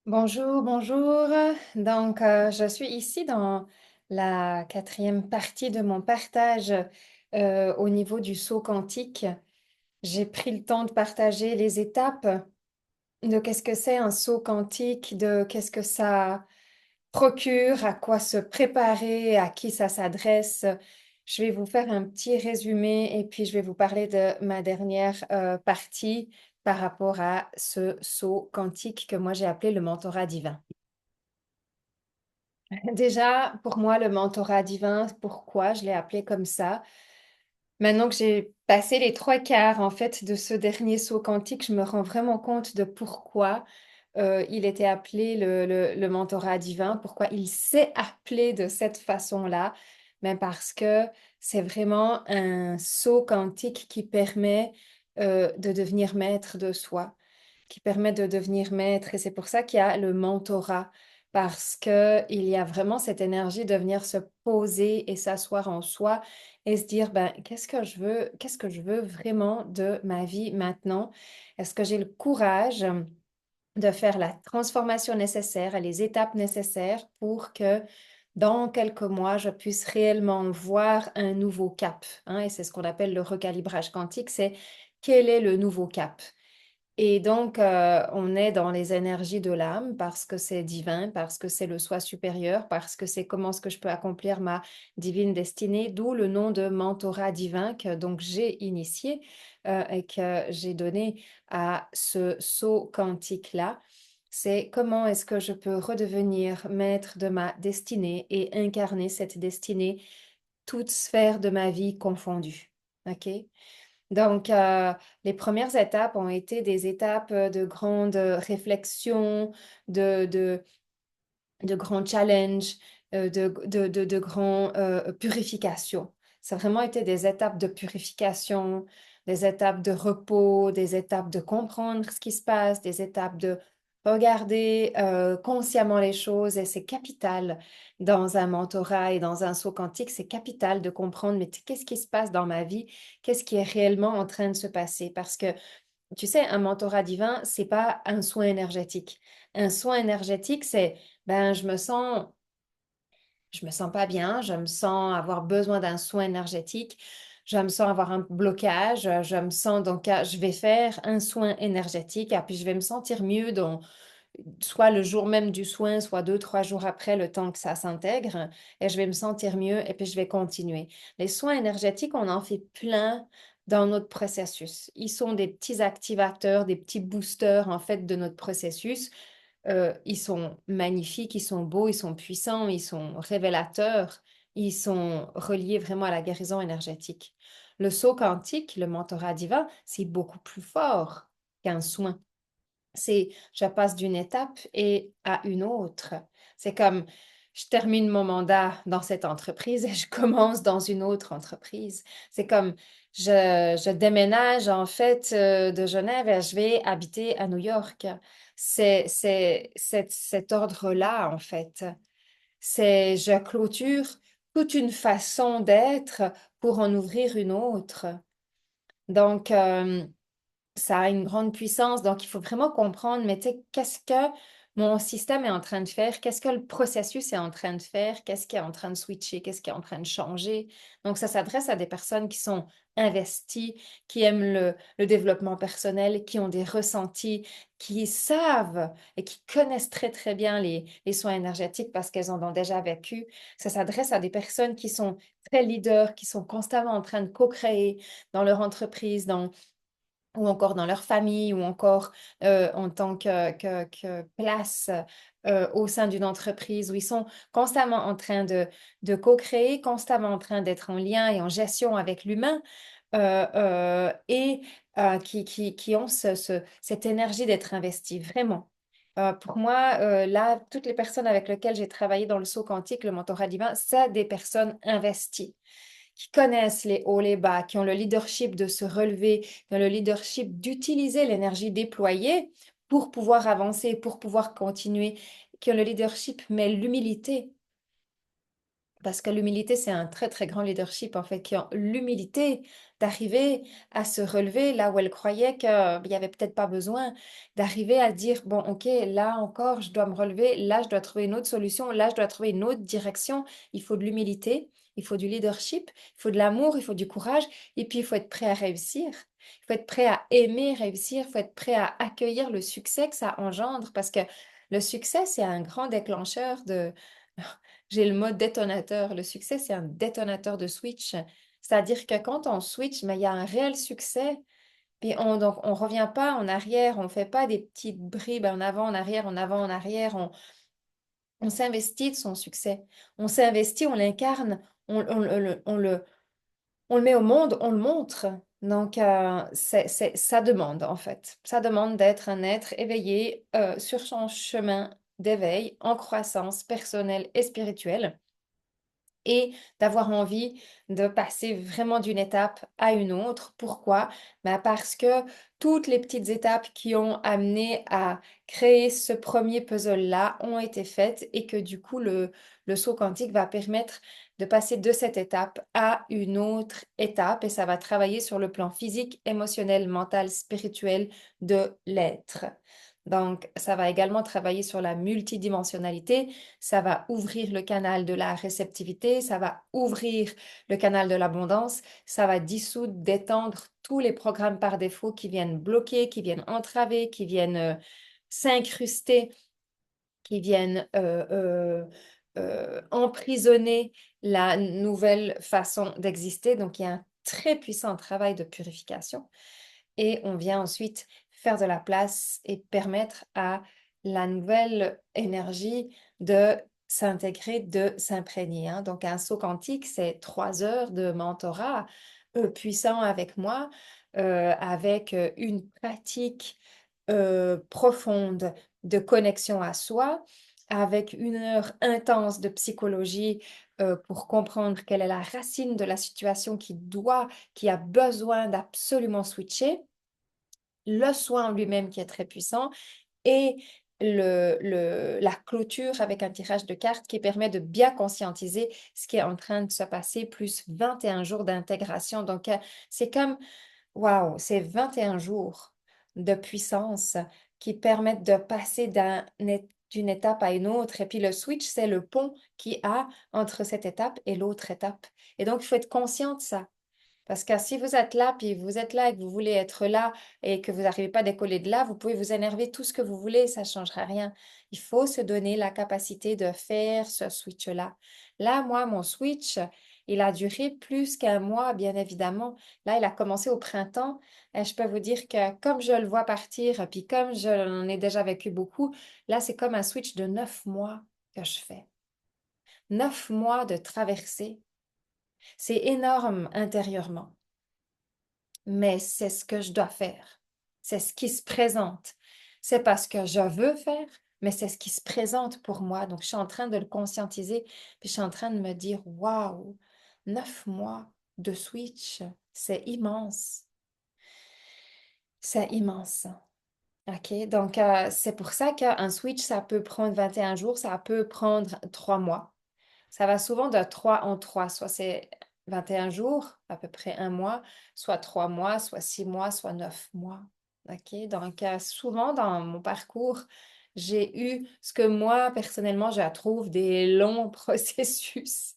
Bonjour, bonjour. Donc, je suis ici dans la quatrième partie de mon partage au niveau du saut quantique. J'ai pris le temps de partager les étapes de qu'est-ce que c'est un saut quantique, de qu'est-ce que ça procure, à quoi se préparer, à qui ça s'adresse. Je vais vous faire un petit résumé et puis je vais vous parler de ma dernière partie par rapport à ce saut quantique que moi j'ai appelé le mentorat divin. Déjà, pour moi, le mentorat divin, pourquoi je l'ai appelé comme ça? Maintenant que j'ai passé les trois quarts, en fait, de ce dernier saut quantique, je me rends vraiment compte de pourquoi il était appelé le mentorat divin, pourquoi il s'est appelé de cette façon-là. Mais parce que c'est vraiment un saut quantique qui permet de devenir maître de soi, qui permet de devenir maître. Et c'est pour ça qu'il y a le mentorat, parce qu'il y a vraiment cette énergie de venir se poser et s'asseoir en soi et se dire, ben, qu'est-ce que je veux vraiment de ma vie maintenant? Est-ce que j'ai le courage de faire la transformation nécessaire, les étapes nécessaires pour que dans quelques mois, je puisse réellement voir un nouveau cap, hein? Et c'est ce qu'on appelle le recalibrage quantique, c'est quel est le nouveau cap? Et donc, on est dans les énergies de l'âme parce que c'est divin, parce que c'est le soi supérieur, parce que c'est comment est-ce que je peux accomplir ma divine destinée, d'où le nom de mentorat divin que donc j'ai initié et que j'ai donné à ce saut quantique-là. C'est comment est-ce que je peux redevenir maître de ma destinée et incarner cette destinée, toutes sphères de ma vie confondues. OK? Donc, les premières étapes ont été des étapes de grande réflexion, de, de, de grands challenges, de grands purifications. Ça a vraiment été des étapes de purification, des étapes de repos, des étapes de comprendre ce qui se passe, des étapes de regarder consciemment les choses. Et c'est capital dans un mentorat et dans un saut quantique, c'est capital de comprendre, mais qu'est-ce qui se passe dans ma vie? Qu'est-ce qui est réellement en train de se passer? Parce que, tu sais, un mentorat divin, c'est pas un soin énergétique. Un soin énergétique, c'est, ben, je me sens pas bien, je me sens avoir besoin d'un soin énergétique, je me sens avoir un blocage, je me sens donc, je vais faire un soin énergétique, et puis je vais me sentir mieux dans, soit le jour même du soin, soit deux, trois jours après, le temps que ça s'intègre, et je vais me sentir mieux, et puis je vais continuer. Les soins énergétiques, on en fait plein dans notre processus. Ils sont des petits activateurs, des petits boosters, en fait, de notre processus. Ils sont magnifiques, ils sont beaux, ils sont puissants, ils sont révélateurs, ils sont reliés vraiment à la guérison énergétique. Le saut quantique, le mentorat divin, c'est beaucoup plus fort qu'un soin. C'est, je passe d'une étape et à une autre. C'est comme, je termine mon mandat dans cette entreprise et je commence dans une autre entreprise. C'est comme, je déménage en fait de Genève et je vais habiter à New York. C'est cet ordre-là en fait. C'est, je clôture toute une façon d'être pour en ouvrir une autre. Donc, ça a une grande puissance, donc il faut vraiment comprendre, mais tu sais, qu'est-ce que mon système est en train de faire, qu'est-ce que le processus est en train de faire, qu'est-ce qui est en train de switcher, qu'est-ce qui est en train de changer. Donc, ça s'adresse à des personnes qui sont investies, qui aiment le développement personnel, qui ont des ressentis, qui savent et qui connaissent très, très bien les soins énergétiques parce qu'elles en ont déjà vécu. Ça s'adresse à des personnes qui sont très leaders, qui sont constamment en train de co-créer dans leur entreprise, ou encore dans leur famille, ou encore en tant que place au sein d'une entreprise, où ils sont constamment en train de co-créer, constamment en train d'être en lien et en gestion avec l'humain, et qui ont cette énergie d'être investis, vraiment. Pour moi, là, toutes les personnes avec lesquelles j'ai travaillé dans le saut quantique, le mentorat divin, c'est des personnes investies qui connaissent les hauts, les bas, qui ont le leadership de se relever, qui ont le leadership d'utiliser l'énergie déployée pour pouvoir avancer, pour pouvoir continuer, qui ont le leadership, mais l'humilité Parce que l'humilité, c'est un très, très grand leadership, en fait, qui a l'humilité d'arriver à se relever là où elle croyait qu'il n'y avait peut-être pas besoin, d'arriver à dire, bon, ok, là encore, je dois me relever, là, je dois trouver une autre solution, là, je dois trouver une autre direction. Il faut de l'humilité, il faut du leadership, il faut de l'amour, il faut du courage, et puis il faut être prêt à réussir. Il faut être prêt à aimer réussir, il faut être prêt à accueillir le succès que ça engendre, parce que le succès, c'est un grand déclencheur de... J'ai le mot détonateur. Le succès, c'est un détonateur de switch. C'est-à-dire que quand on switch, mais il y a un réel succès. Puis donc, on revient pas en arrière, on fait pas des petites bribes en avant, en arrière, en avant, en arrière. On s'investit de son succès. On s'investit, on l'incarne, on le met au monde, on le montre. Donc, ça demande, en fait. Ça demande d'être un être éveillé sur son chemin d'éveil en croissance personnelle et spirituelle et d'avoir envie de passer vraiment d'une étape à une autre. Pourquoi? Ben parce que toutes les petites étapes qui ont amené à créer ce premier puzzle-là ont été faites et que du coup, le saut quantique va permettre de passer de cette étape à une autre étape et ça va travailler sur le plan physique, émotionnel, mental, spirituel de l'être. Donc, ça va également travailler sur la multidimensionnalité, ça va ouvrir le canal de la réceptivité, ça va ouvrir le canal de l'abondance, ça va dissoudre, détendre tous les programmes par défaut qui viennent bloquer, qui viennent entraver, qui viennent s'incruster, qui viennent emprisonner la nouvelle façon d'exister. Donc, il y a un très puissant travail de purification. Et on vient ensuite faire de la place et permettre à la nouvelle énergie de s'intégrer, de s'imprégner, hein. Donc, un saut quantique, c'est 3 heures de mentorat puissant avec moi, avec une pratique profonde de connexion à soi, avec 1 heure intense de psychologie pour comprendre quelle est la racine de la situation qui a besoin d'absolument switcher, le soin en lui-même qui est très puissant et la clôture avec un tirage de cartes qui permet de bien conscientiser ce qui est en train de se passer, plus 21 jours d'intégration. Donc, c'est comme, waouh, c'est 21 jours de puissance qui permettent de passer d'une étape à une autre. Et puis le switch, c'est le pont qui a entre cette étape et l'autre étape. Et donc, il faut être conscient de ça. Parce que si vous êtes là, puis vous êtes là et que vous voulez être là et que vous n'arrivez pas à décoller de là, vous pouvez vous énerver tout ce que vous voulez, ça ne changera rien. Il faut se donner la capacité de faire ce switch-là. Là, moi, mon switch, il a duré plus qu'1 mois, bien évidemment. Là, il a commencé au printemps. Et je peux vous dire que comme je le vois partir, puis comme j'en ai déjà vécu beaucoup, là, c'est comme un switch de 9 mois que je fais. 9 mois de traversée. C'est énorme intérieurement. Mais c'est ce que je dois faire. C'est ce qui se présente. C'est parce que je veux faire, mais c'est ce qui se présente pour moi. Donc, je suis en train de le conscientiser, puis je suis en train de me dire, waouh, 9 mois de switch, c'est immense. C'est immense. OK, donc c'est pour ça qu'un switch, ça peut prendre 21 jours, ça peut prendre 3 mois. Ça va souvent de 3 en 3, soit c'est 21 jours, à peu près 1 mois, soit 3 mois, soit 6 mois, soit 9 mois. OK? Donc, souvent dans mon parcours, j'ai eu ce que moi, personnellement, je trouve des longs processus,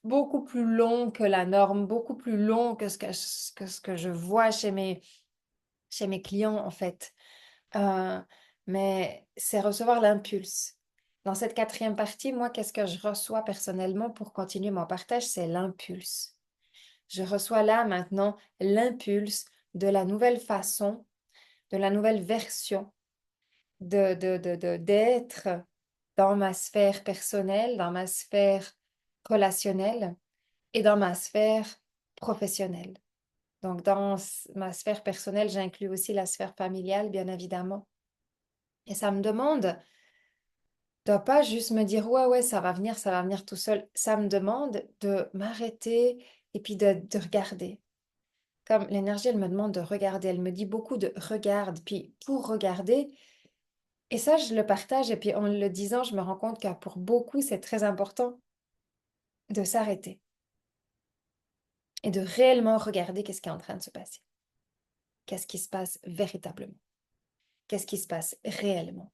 beaucoup plus longs que la norme, beaucoup plus longs que ce que je vois chez mes clients, en fait. Euh, mais c'est recevoir l'impulse. Dans cette quatrième partie, moi, qu'est-ce que je reçois personnellement pour continuer mon partage? C'est l'impulse. Je reçois là maintenant l'impulse de la nouvelle façon, de la nouvelle version d'être dans ma sphère personnelle, dans ma sphère relationnelle et dans ma sphère professionnelle. Donc, dans ma sphère personnelle, j'inclus aussi la sphère familiale, bien évidemment. Et ça me demande de pas juste me dire, ouais, ouais, ça va venir tout seul. Ça me demande de m'arrêter et puis de regarder. Comme l'énergie, elle me demande de regarder. Elle me dit beaucoup de regarde. Puis pour regarder, et ça, je le partage. Et puis en le disant, je me rends compte que pour beaucoup, c'est très important. de s'arrêter et de réellement regarder qu'est-ce qui est en train de se passer. Qu'est-ce qui se passe véritablement? Qu'est-ce qui se passe réellement?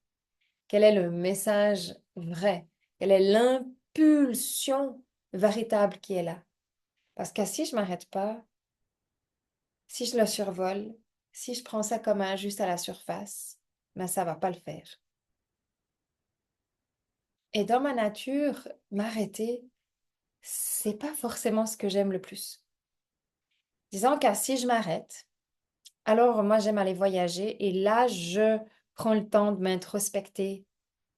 Quel est le message vrai? Quelle est l'impulsion véritable qui est là? Parce que si je m'arrête pas, si je le survole, si je prends ça comme un juste à la surface, ben ça va pas le faire. Et dans ma nature, m'arrêter, c'est pas forcément ce que j'aime le plus. Disons qu'à si je m'arrête, alors moi j'aime aller voyager et là je prends le temps de m'introspecter.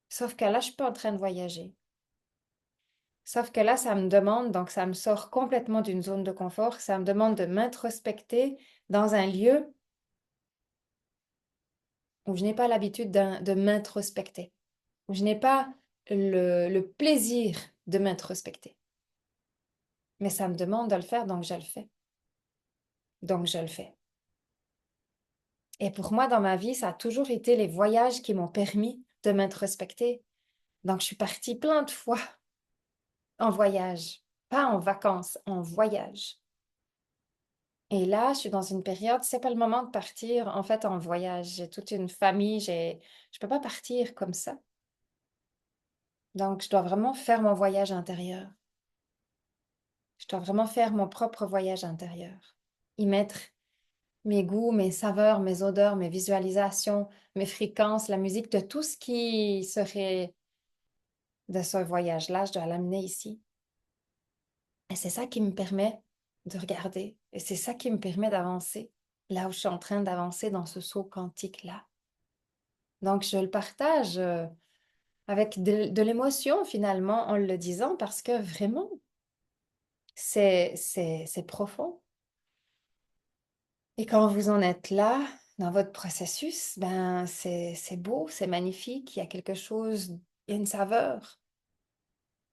Sauf que là je suis pas en train de voyager. Sauf que là ça me demande, donc ça me sort complètement d'une zone de confort, ça me demande de m'introspecter dans un lieu où je n'ai pas l'habitude de m'introspecter, où je n'ai pas le plaisir de m'introspecter. Mais ça me demande de le faire, donc je le fais. Donc je le fais. Et pour moi, dans ma vie, ça a toujours été les voyages qui m'ont permis de m'introspecter. Donc je suis partie plein de fois en voyage, pas en vacances, en voyage. Et là, je suis dans une période, c'est pas le moment de partir en fait en voyage. J'ai toute une famille, je peux pas partir comme ça. Donc je dois vraiment faire mon voyage intérieur. Je dois vraiment faire mon propre voyage intérieur. Y mettre mes goûts, mes saveurs, mes odeurs, mes visualisations, mes fréquences, la musique, de tout ce qui serait de ce voyage-là, je dois l'amener ici. Et c'est ça qui me permet de regarder. Et c'est ça qui me permet d'avancer là où je suis en train d'avancer dans ce saut quantique-là. Donc, je le partage avec de l'émotion finalement en le disant parce que vraiment, c'est profond. Et quand vous en êtes là, dans votre processus, ben c'est beau, c'est magnifique, il y a quelque chose, il y a une saveur.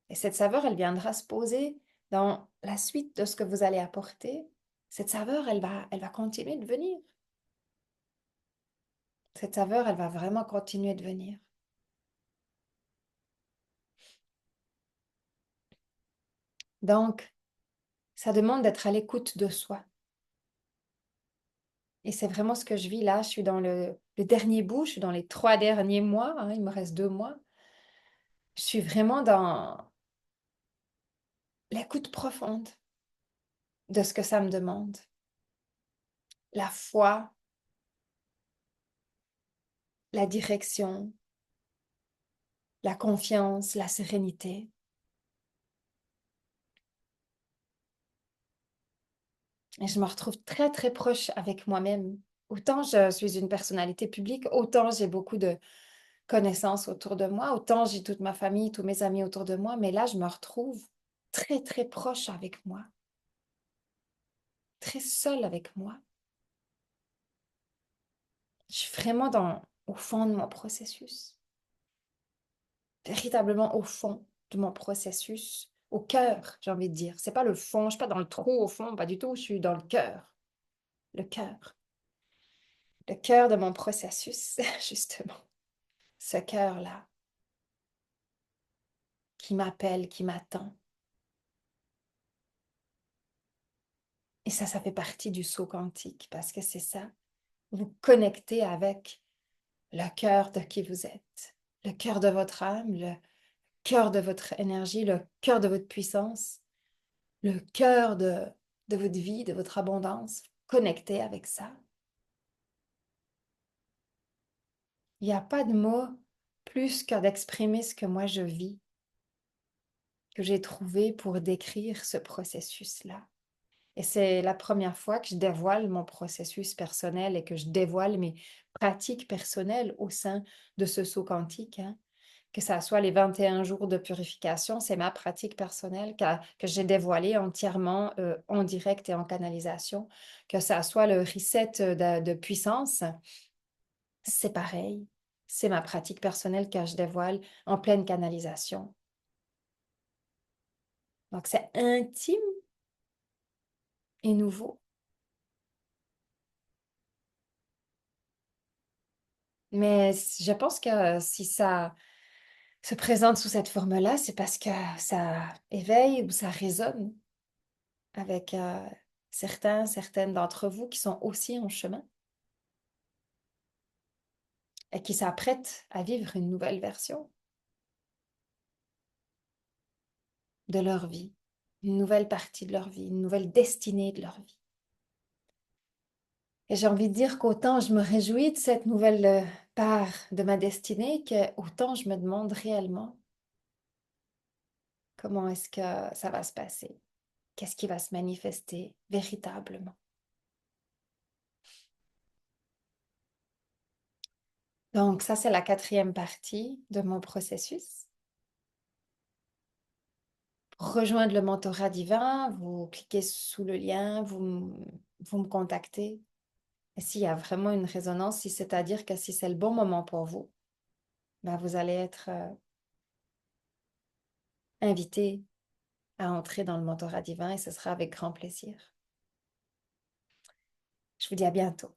Et cette saveur, elle viendra se poser dans la suite de ce que vous allez apporter. Cette saveur, elle va continuer de venir. Cette saveur, elle va vraiment continuer de venir. Donc, ça demande d'être à l'écoute de soi. Et c'est vraiment ce que je vis là. Je suis dans le dernier bout, je suis dans les 3 derniers mois, hein, il me reste 2 mois. Je suis vraiment dans l'écoute profonde de ce que ça me demande. La foi, la direction, la confiance, la sérénité. Et je me retrouve très, très proche avec moi-même. Autant je suis une personnalité publique, autant j'ai beaucoup de connaissances autour de moi, autant j'ai toute ma famille, tous mes amis autour de moi, mais là, je me retrouve très, très proche avec moi, très seule avec moi. Je suis vraiment au fond de mon processus, véritablement au fond de mon processus, au cœur, j'ai envie de dire. C'est pas le fond, je suis pas dans le trou au fond, pas du tout, je suis dans le cœur, le cœur, le cœur de mon processus, justement. Ce cœur-là qui m'appelle, qui m'attend. Et ça fait partie du saut quantique parce que c'est ça. Vous connectez avec le cœur de qui vous êtes, le cœur de votre âme, le cœur de votre énergie, le cœur de votre puissance, le cœur de votre vie, de votre abondance. Connectez avec ça. Il n'y a pas de mots plus que d'exprimer ce que moi je vis, que j'ai trouvé pour décrire ce processus-là. Et c'est la première fois que je dévoile mon processus personnel et que je dévoile mes pratiques personnelles au sein de ce saut quantique, hein. Que ça soit les 21 jours de purification, c'est ma pratique personnelle que j'ai dévoilée entièrement en direct et en canalisation. Que ça soit le reset de puissance, c'est pareil. C'est ma pratique personnelle que je dévoile en pleine canalisation. Donc c'est intime et nouveau. Mais je pense que si ça se présente sous cette forme-là, c'est parce que ça éveille ou ça résonne avec certaines d'entre vous qui sont aussi en chemin et qui s'apprêtent à vivre une nouvelle version de leur vie, une nouvelle partie de leur vie, une nouvelle destinée de leur vie. Et j'ai envie de dire qu'autant je me réjouis de cette nouvelle part de ma destinée, que autant je me demande réellement comment est-ce que ça va se passer, qu'est-ce qui va se manifester véritablement. Donc ça, c'est la quatrième partie de mon processus. Pour rejoindre le mentorat divin, vous cliquez sous le lien, vous me contactez. Et s'il y a vraiment une résonance, si c'est-à-dire que si c'est le bon moment pour vous, ben vous allez être invité à entrer dans le mentorat divin et ce sera avec grand plaisir. Je vous dis à bientôt.